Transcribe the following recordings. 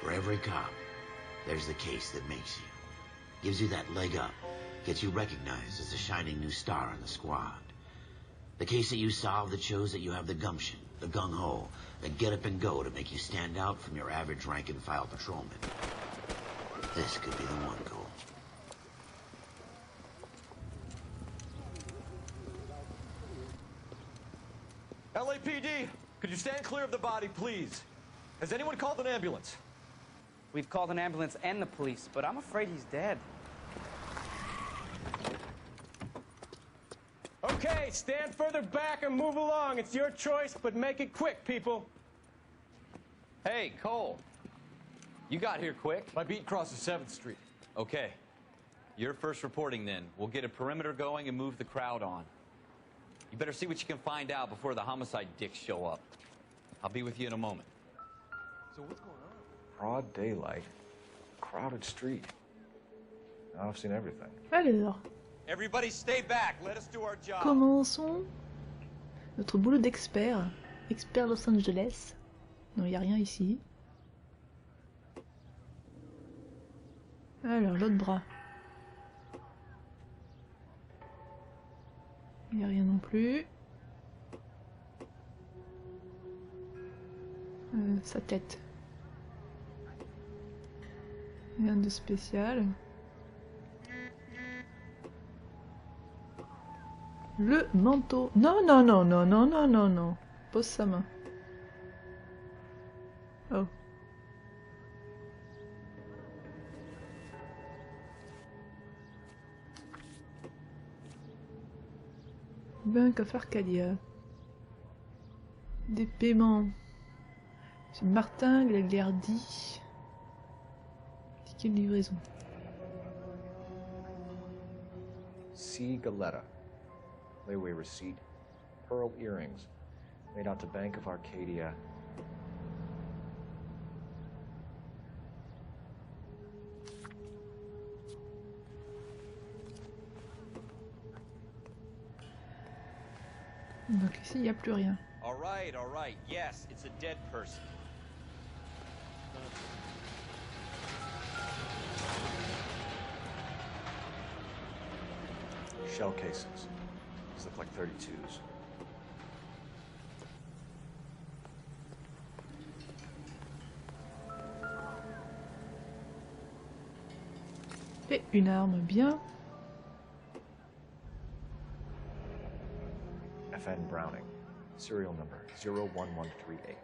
For every cop, there's the case that makes you. Gives you that leg up. Gets you recognized as a shining new star on the squad. The case that you solve that shows that you have the gumption, the gung-ho, the get up and go to make you stand out from your average rank-and-file patrolman. This could be the one, Cole. LAPD, could you stand clear of the body, please? Has anyone called an ambulance? We've called an ambulance and the police, but I'm afraid he's dead. Okay, stand further back and move along. It's your choice, but make it quick, people. Hey, Cole. You got here quick. My beat crosses 7th Street. Okay. You're first reporting then. We'll get a perimeter going and move the crowd on. You better see what you can find out before the homicide dicks show up. I'll be with you in a moment. So what's going on? Broad daylight, crowded street. Now I've seen everything. Alors, Everybody stay back. Let us do our job. commençons notre boulot d'expert. Expert Los Angeles. Non, il n'y a rien ici. Alors, l'autre bras. Il n'y a rien non plus. Sa tête. Rien de spécial. Le manteau. Non, non, non, non, non, non, non, non. Pose sa main. Oh. Bank of Arcadia. Des paiements. C'est Martin, Glagliardi. Ticket de livraison. C. Galetta. Layaway receipt. Pearl earrings. Made out to Bank of Arcadia. Donc ici, il n'y a plus rien. All right. Yes, it's a dead person. Shell cases. These look like 32s. Et une arme bien. FN Browning. Serial number 01138.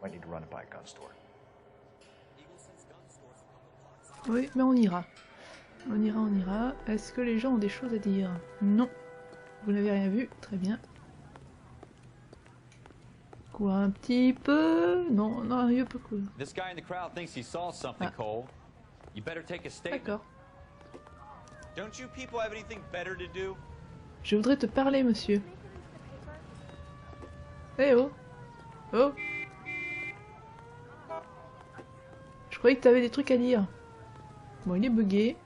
Might need to run it by a gun store. Oui, mais on ira. On ira, on ira. Est-ce que les gens ont des choses à dire? Non. Vous n'avez rien vu? Très bien. Quoi, un petit peu? Non, non, un peu cool. This guy in the crowd thinks he saw something, Cole. You better take a statement. D'accord. Don't you people have anything better to do? Je voudrais te parler, monsieur. Eh oh! Oh! Je croyais que t'avais des trucs à dire. Bon, il est bugué.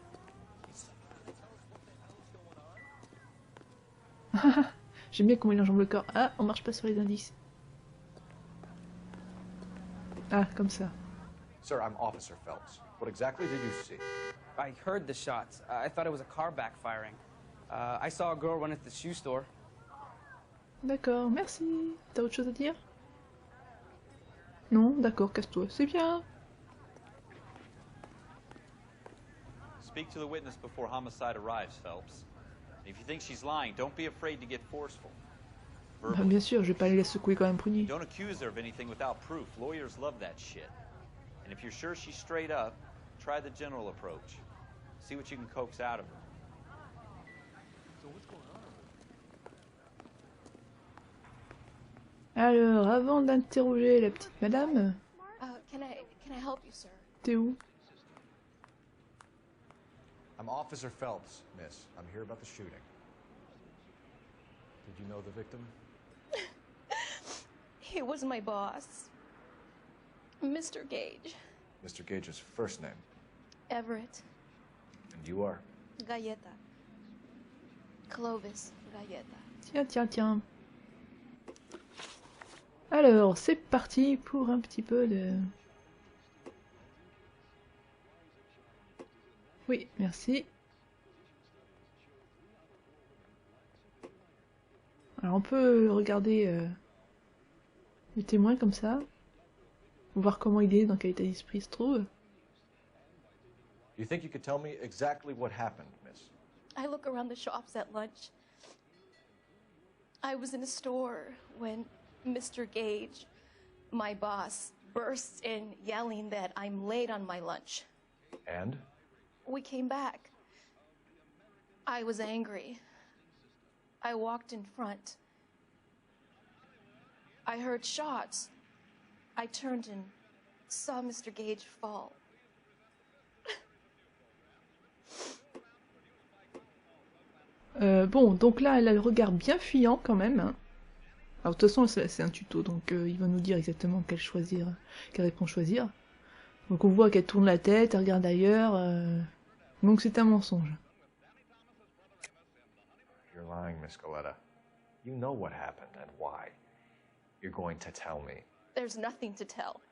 J'aime bien comment il enjambe le corps. Ah, on marche pas sur les indices. Ah, comme ça. Sir, I'm Officer Phelps. What exactly did you see? I heard the shots. I thought it was a car backfiring. I saw a girl run at the shoe store. D'accord, merci. T'as autre chose à dire? Non, d'accord, casse-toi. C'est bien. Speak to the witness before homicide arrives, Phelps. If you think she's lying, don't be afraid to get forceful. Bah, bien sûr, je vais pas les laisser secouer quand même prunie. Don't accuse her of anything without proof. Lawyers love that shit. And if you're sure she's straight up, try the general approach. See what you can coax out of her. So what's going on? Alors, avant d'interroger la petite madame... Can I help you, sir? T'es où? I'm Officer Phelps, miss. I'm here about the shooting. Did you know the victim? He was my boss. Mr. Gage. Mr. Gage's first name. Everett. And you are? Galleta. Clovis Galleta. Tiens, tiens, tiens. Alors, c'est parti pour un petit peu de Oui, merci. Alors on peut regarder le témoin comme ça. Voir comment il est, dans quel état d'esprit il se trouve. Do you think you could tell me exactly what happened, miss? I look around the shops at lunch. I was in a store when Mr. Gage, my boss, bursts in yelling that I'm late on my lunch. And? We came back. I was angry. I walked in front. I heard shots. I turned and saw Mr. Gage fall. Bon, donc là, elle a le regard bien fuyant quand même. Hein. Alors de toute façon, c'est un tuto, donc il va nous dire exactement quelle réponse choisir. Donc on voit qu'elle tourne la tête, elle regarde ailleurs. Donc c'est un mensonge. You're lying, Miss Galetta. You know what happened and why. You're going to tell me. There's nothing to tell.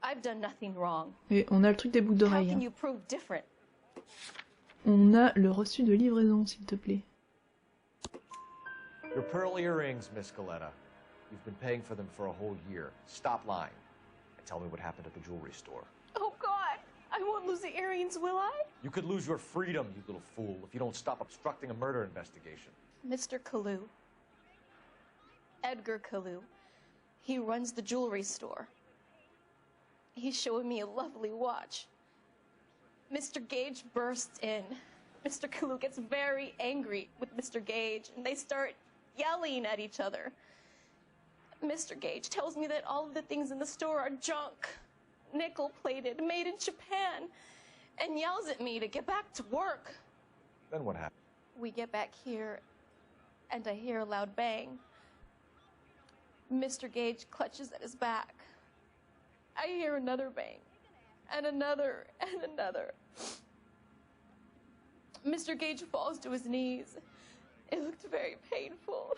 I've done nothing wrong. Et on a le truc des boucles How d'oreilles. can Hein. you prove different? On a le reçu de livraison, s'il te plaît. Your pearl earrings, Miss Galetta. You've been paying for them for a whole year. Stop lying and tell me what happened at the jewelry store. Oh, God. I won't lose the earrings, will I? You could lose your freedom, you little fool, if you don't stop obstructing a murder investigation. Mr. Kalu. Edgar Kalu. He runs the jewelry store. He's showing me a lovely watch. Mr. Gage bursts in. Mr. Kalu gets very angry with Mr. Gage, and they start yelling at each other. Mr. Gage tells me that all of the things in the store are junk, nickel-plated, made in Japan, and yells at me to get back to work. Then what happened? We get back here, and I hear a loud bang. Mr. Gage clutches at his back. I hear another bang, and another, and another. Mr. Gage falls to his knees. It looked very painful.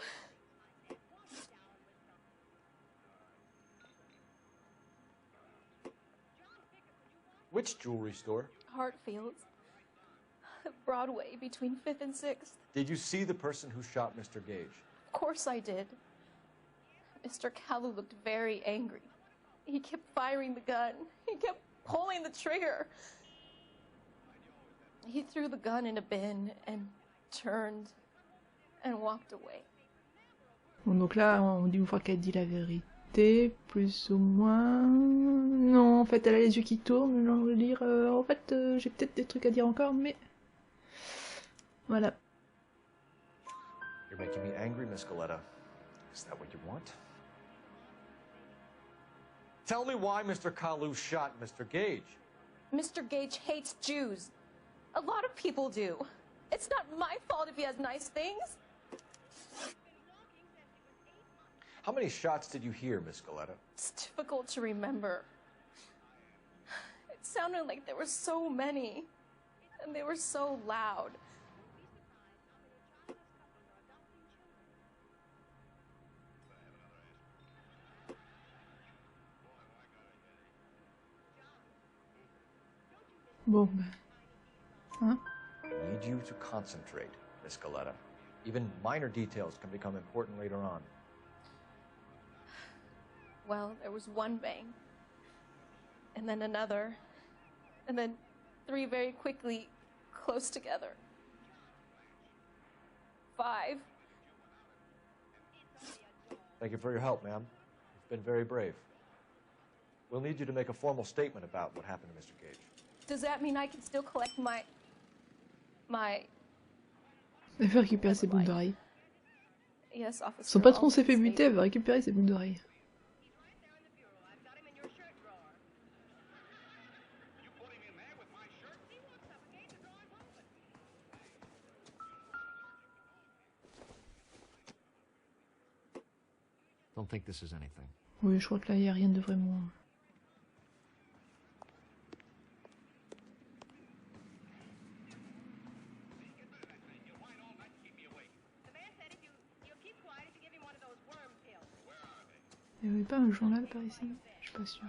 Which jewelry store? Hartfield's. Broadway, between 5th and 6th. Did you see the person who shot Mr. Gage? Of course I did. Mr. Kalu looked very angry. He kept firing the gun. He kept pulling the trigger. He threw the gun in a bin and turned and walked away. Bon, donc là, on dit une fois qu'elle dit la vérité, plus ou moins... Non, en fait, elle a les yeux qui tournent, je veux dire... en fait, j'ai peut-être des trucs à dire encore, mais... Voilà. You're making me angry, Miss Galetta. Is that what you want? Tell me why Mr. Kalu shot Mr. Gage. Mr. Gage hates Jews. A lot of people do. It's not my fault if he has nice things. How many shots did you hear, Miss Galetta? It's difficult to remember. It sounded like there were so many, and they were so loud. Bon, ben... Hein? I need you to concentrate, Miss Galetta. Even minor details can become important later on. Well, there was one bang, and then another, and then 3 very quickly, close together. 5. Thank you for your help, ma'am. You've been very brave. We'll need you to make a formal statement about what happened to Mr. Gage. Does that mean I can still collect my... Elle veut récupérer ses boucles d'oreilles. Yes, officer. Son patron I'll s'est fait state- buter, elle veut récupérer ses boucles d'oreilles. Don't think this is anything. Oui, je crois que là, il n'y a rien de vraiment... Il n'y avait pas un journal par ici? Je suis pas sûre.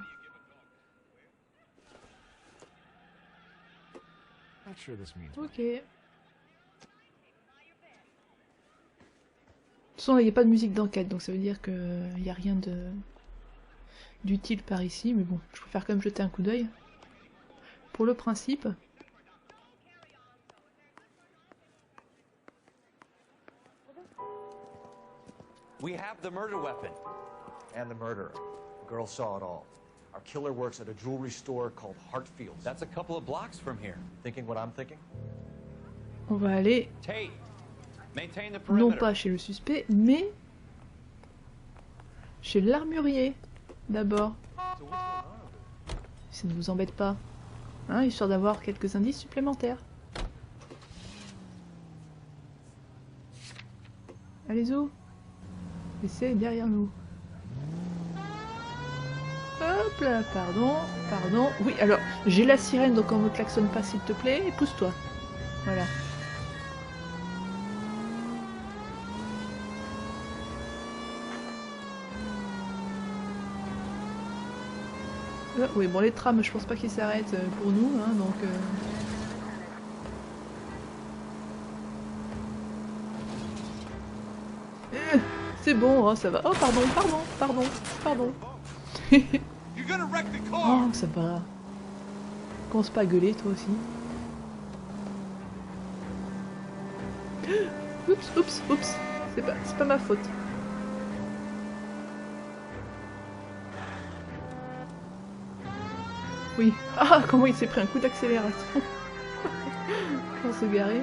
Not sure this means. Ok. De toute façon, là, il n'y a pas de musique d'enquête, donc ça veut dire qu'il n'y a rien d'utile par ici, mais bon, je préfère quand même jeter un coup d'œil. Pour le principe. We have the murder weapon. And the murderer. The girl saw it all. Our killer works at a jewelry store called Hartfield's. That's a couple of blocks from here. Thinking what I'm thinking? On va aller, Tate, maintain the non perimeter. pas chez le suspect, mais chez l'armurier, d'abord. Ça ne vous embête pas, hein, histoire d'avoir quelques indices supplémentaires. Allez-y, et c'est derrière nous. Hop là, pardon, pardon. Oui, alors, j'ai la sirène, donc on me klaxonne pas s'il te plaît, et pousse-toi. Voilà. Oui, bon, les trams, je pense pas qu'ils s'arrêtent pour nous, hein, donc... c'est bon, hein, ça va. Oh, pardon, pardon, pardon, pardon. Oh, ça va. Commence pas à gueuler, toi aussi. Oups, oups, oups. C'est pas ma faute. Oui. Ah, comment il s'est pris un coup d'accélération. Pour se garer.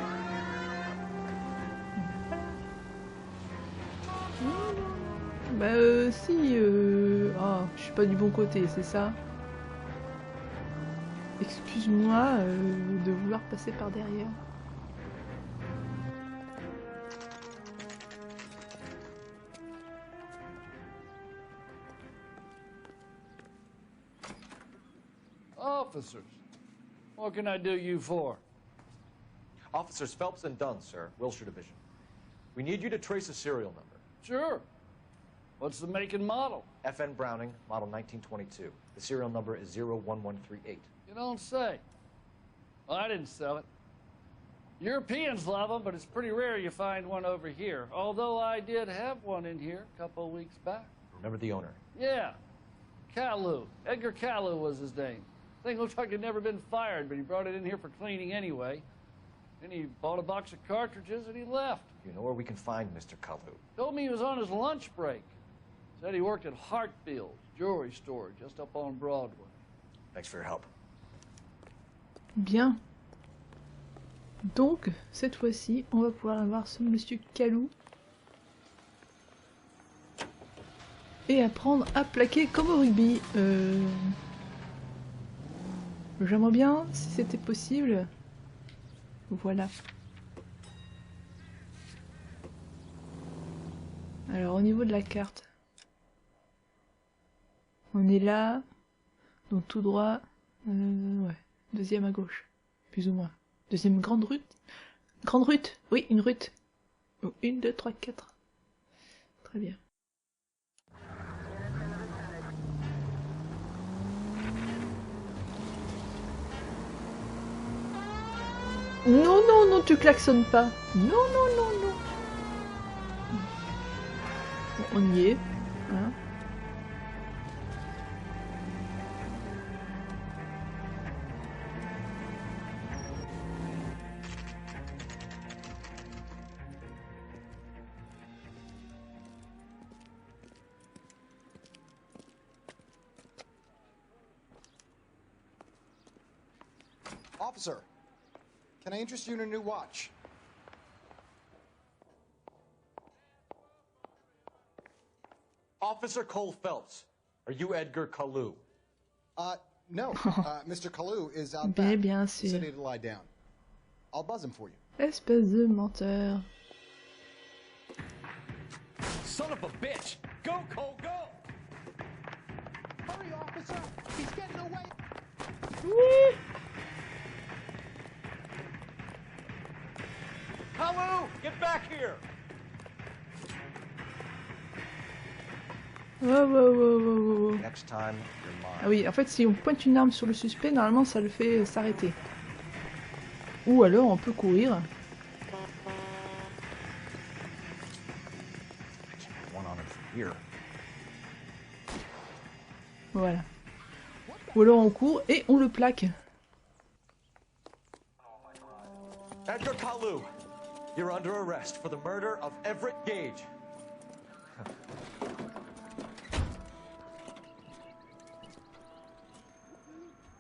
Bah si... Ah, je suis pas du bon côté, c'est ça. Excuse-moi de vouloir passer par derrière. Officers, what can I do you for? Officers Phelps and Dunn, sir, Wilshire Division. We need you to trace a serial number. Sure. What's the make and model? FN Browning, model 1922. The serial number is 01138. You don't say. Well, I didn't sell it. Europeans love them, but it's pretty rare you find one over here. Although I did have one in here a couple of weeks back. Remember the owner? Yeah. Caillou. Edgar Caillou was his name. Thing looked like he'd never been fired, but he brought it in here for cleaning anyway. Then he bought a box of cartridges and he left. You know where we can find Mr. Caillou? Told me he was on his lunch break. Said he worked at Hartfield's jewelry store just up on Broadway. Thanks for your help. Bien. Donc, cette fois-ci, on va pouvoir avoir ce monsieur Caillou. Et apprendre à plaquer comme au rugby. J'aimerais bien, si c'était possible. Voilà. Alors, au niveau de la carte. On est là. Donc tout droit. Ouais. Deuxième à gauche. Plus ou moins. Deuxième grande rute. Grande rute. Oui, une rute. 1, 2, 3, 4. Très bien. Non, non, non, tu klaxonnes pas. Non, non, non, non. Bon, on y est. Hein. Officer, can I interest you in a new watch? Officer Cole Phelps, are you Edgar Caillou? No. Mr. Caillou is out Mais back. bien He sûr. said he'd lie down. I'll buzz him for you. Espèce de menteur. Son of a bitch! Go, Cole, go! Hurry, officer! He's getting away! Oui. Caillou, get back here! Wow, wow, wow, wow, wow. Next time, you're mine. Ah oui, en fait, si on pointe une arme sur le suspect, normalement, ça le fait s'arrêter. Ou alors on peut courir. Voilà. Ou alors on court et on le plaque. Edgar Kalu, you're under arrest for the murder of Everett Gage.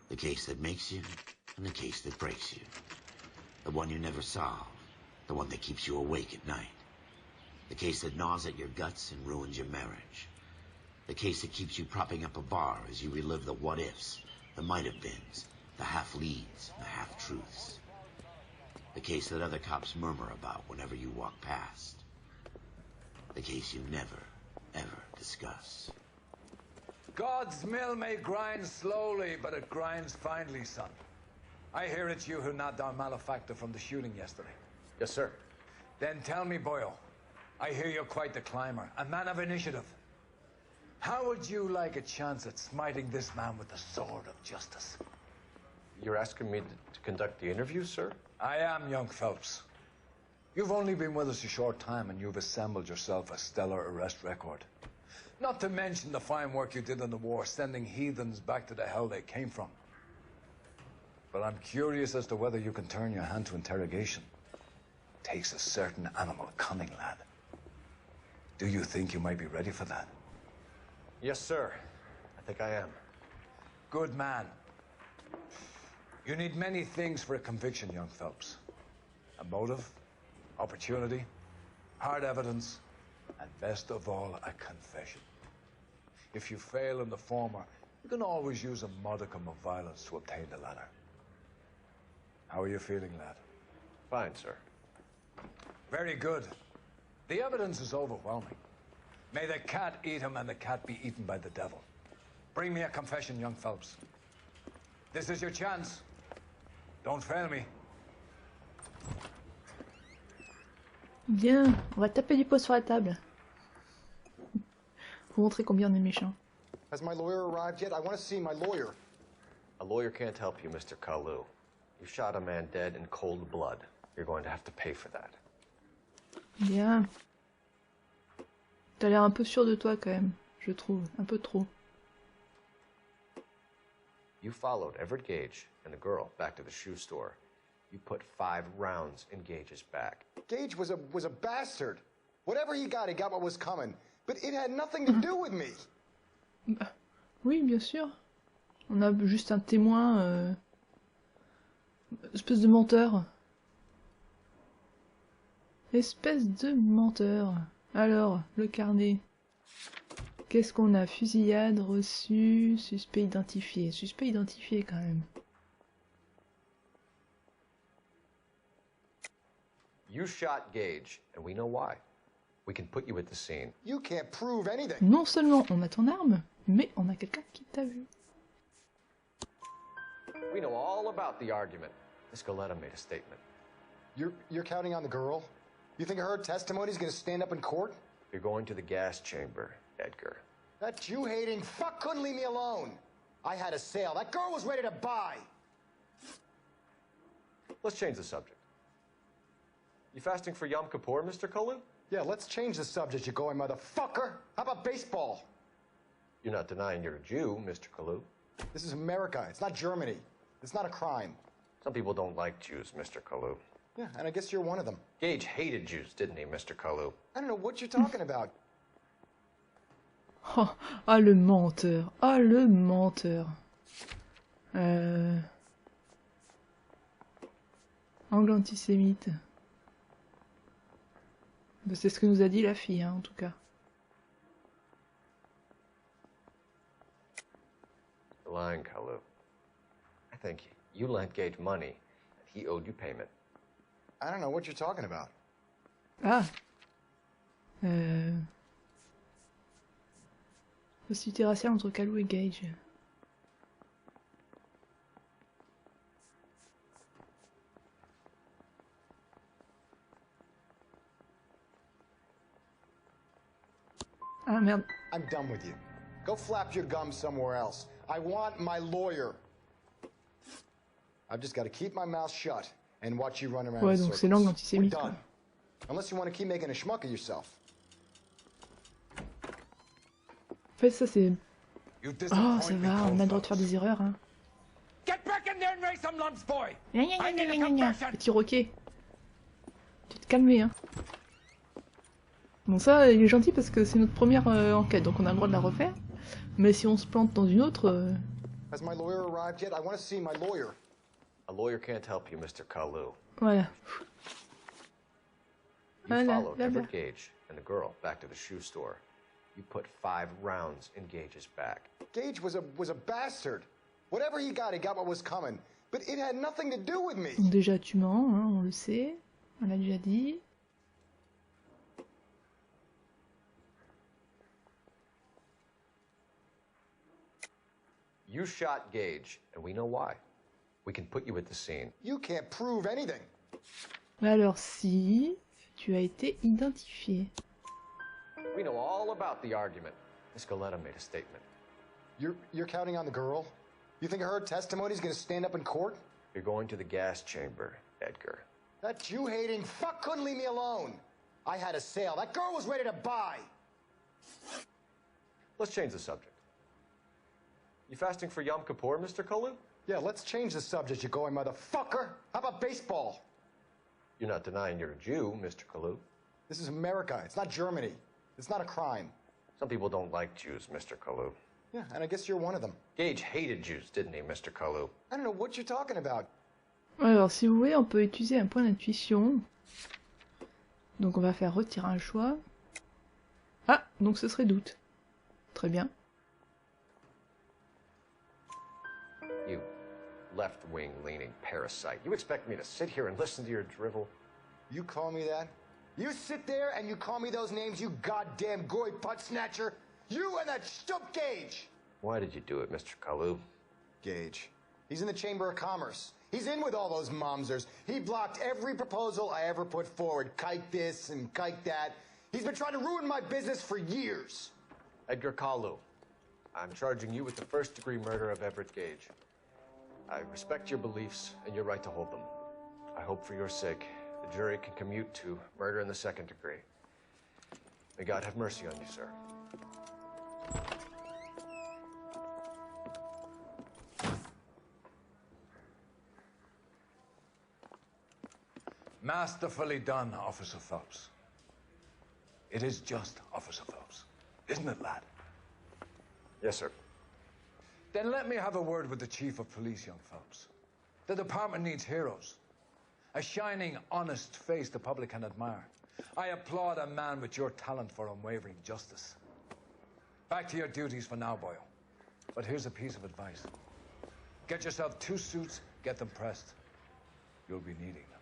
The case that makes you, and the case that breaks you. The one you never solve, the one that keeps you awake at night. The case that gnaws at your guts and ruins your marriage. The case that keeps you propping up a bar as you relive the what-ifs, the might-have-beens, the half-leads, and the half-truths. The case that other cops murmur about whenever you walk past. The case you never, ever discuss. God's mill may grind slowly, but it grinds finely, son. I hear it's you who knocked down Malefactor from the shooting yesterday. Yes, sir. Then tell me, Boyle, I hear you're quite the climber, a man of initiative. How would you like a chance at smiting this man with the sword of justice? You're asking me to conduct the interview, sir? I am, young Phelps. You've only been with us a short time, and you've assembled yourself a stellar arrest record. Not to mention the fine work you did in the war, sending heathens back to the hell they came from. But I'm curious as to whether you can turn your hand to interrogation. Takes a certain animal cunning, lad. Do you think you might be ready for that? Yes, sir. I think I am. Good man. You need many things for a conviction, young Phelps. A motive, opportunity, hard evidence, and best of all, a confession. If you fail in the former, you can always use a modicum of violence to obtain the latter. How are you feeling, lad? Fine, sir. Very good. The evidence is overwhelming. May the cat eat him and the cat be eaten by the devil. Bring me a confession, young Phelps. This is your chance. Don't fail me. Bien, on va taper du poing sur la table. Pour montrer combien on est méchant. Has my lawyer arrived yet? I want to see my lawyer. A lawyer can't help you, Mr. Kalu. You shot a man dead in cold blood. You're going to have to pay for that. Bien. T'as l'air un peu sûr de toi quand même, je trouve. Un peu trop. You followed Everett Gage and the girl back to the shoe store. You put 5 rounds in Gage's back. Gage was a bastard. Whatever he got what was coming. But it had nothing to do with me. Bah, oui, bien sûr. On a juste un témoin... Espèce de menteur. Espèce de menteur. Alors, le carnet. Qu'est-ce qu'on a? Fusillade, reçu, suspect identifié. Suspect identifié quand même. You shot Gage, and we know why. We can put you at the scene. You can't prove anything. Non seulement on a ton arme, mais on a quelqu'un qui t'a vu. We know all about the argument. Miss Galetta made a statement. You're counting on the girl? You think her testimony's gonna stand up in court? You're going to the gas chamber, Edgar. That Jew-hating fuck couldn't leave me alone. I had a sale. That girl was ready to buy. Let's change the subject. You fasting for Yom Kippur, Mr. Cullen? Yeah, let's change the subject, you going motherfucker. How about baseball? You're not denying you're a Jew, Mr. Kalu. This is America. It's not Germany. It's not a crime. Some people don't like Jews, Mr. Kalu. Yeah, and I guess you're one of them. Gage hated Jews, didn't he, Mr. Kalu? I don't know what you're talking about. Oh, ah le menteur. Ah le menteur. Angle antisémite. Ben, c'est ce que nous a dit la fille, hein, en tout cas. You're lying, Kalu. I think you lent Gage money, and he owed you payment. I don't know what you're talking about. Ah. Hostilité raciale entre Kalu et Gage. Ah merde. I'm done with you. Go flap your gums somewhere else. I want my lawyer. I've just got to keep my mouth shut and watch you run around Ouais, in donc c'est circles. langue We're antisémite, quoi. done. Unless you want to keep making a schmuck of yourself. En fait, ça c'est... You Oh, ça disappoint me, va, on a le droit de Cold faire des erreurs, hein. Get back in there and raise some lumps, boy. Gna, gna, I gna, need a gna, gna, confession. petit roquet. Tu te calmer, hein. Bon, ça, il est gentil parce que c'est notre première enquête, donc on a le droit de la refaire. Mais si on se plante dans une autre... Has my lawyer arrived yet? I want to see my lawyer. A lawyer can't help you, Mr. Kalu. Voilà. You Voilà, followed là, là. Everett Gage and the girl back to the shoe store. You put 5 rounds in Gage's back. Gage was a bastard. Whatever he got what was coming. But it had nothing to do with me. Donc déjà, tu mens, hein, on le sait. On l'a déjà dit. You shot Gage, and we know why. We can put you at the scene. You can't prove anything. Alors si... Tu as été identifié. We know all about the argument. Miss Galetta made a statement. You're counting on the girl? You think her testimony's gonna stand up in court? You're going to the gas chamber, Edgar. That Jew-hating fuck couldn't leave me alone. I had a sale. That girl was ready to buy. Let's change the subject. You fasting for Yom Kippur, Mr. Kalu? Yeah, let's change the subject, you going motherfucker. How about baseball? You're not denying you're a Jew, Mr. Kalu. This is America. It's not Germany. It's not a crime. Some people don't like Jews, Mr. Kalu. Yeah, and I guess you're one of them. Gage hated Jews, didn't he, Mr. Kalu? I don't know what you're talking about. Alors si vous voulez, on peut utiliser un point d'intuition. Donc on va faire retirer un choix. Ah, donc ce serait doute. Très bien. You left-wing leaning parasite. You expect me to sit here and listen to your drivel? You call me that? You sit there and you call me those names, you goddamn goy butt snatcher? You and that stup Gage! Why did you do it, Mr. Kalu? Gage. He's in the Chamber of Commerce. He's in with all those momsers. He blocked every proposal I ever put forward. Kike this and kike that. He's been trying to ruin my business for years. Edgar Kalu, I'm charging you with the first-degree murder of Everett Gage. I respect your beliefs and your right to hold them. I hope for your sake the jury can commute to murder in the second degree. May God have mercy on you, sir. Masterfully done, Officer Phelps. It is just, Officer Phelps. Isn't it, lad? Yes, sir. Then let me have a word with the Chief of Police, young Phelps. The department needs heroes. A shining, honest face the public can admire. I applaud a man with your talent for unwavering justice. Back to your duties for now, boyo. But here's a piece of advice. Get yourself 2 suits, get them pressed. You'll be needing them.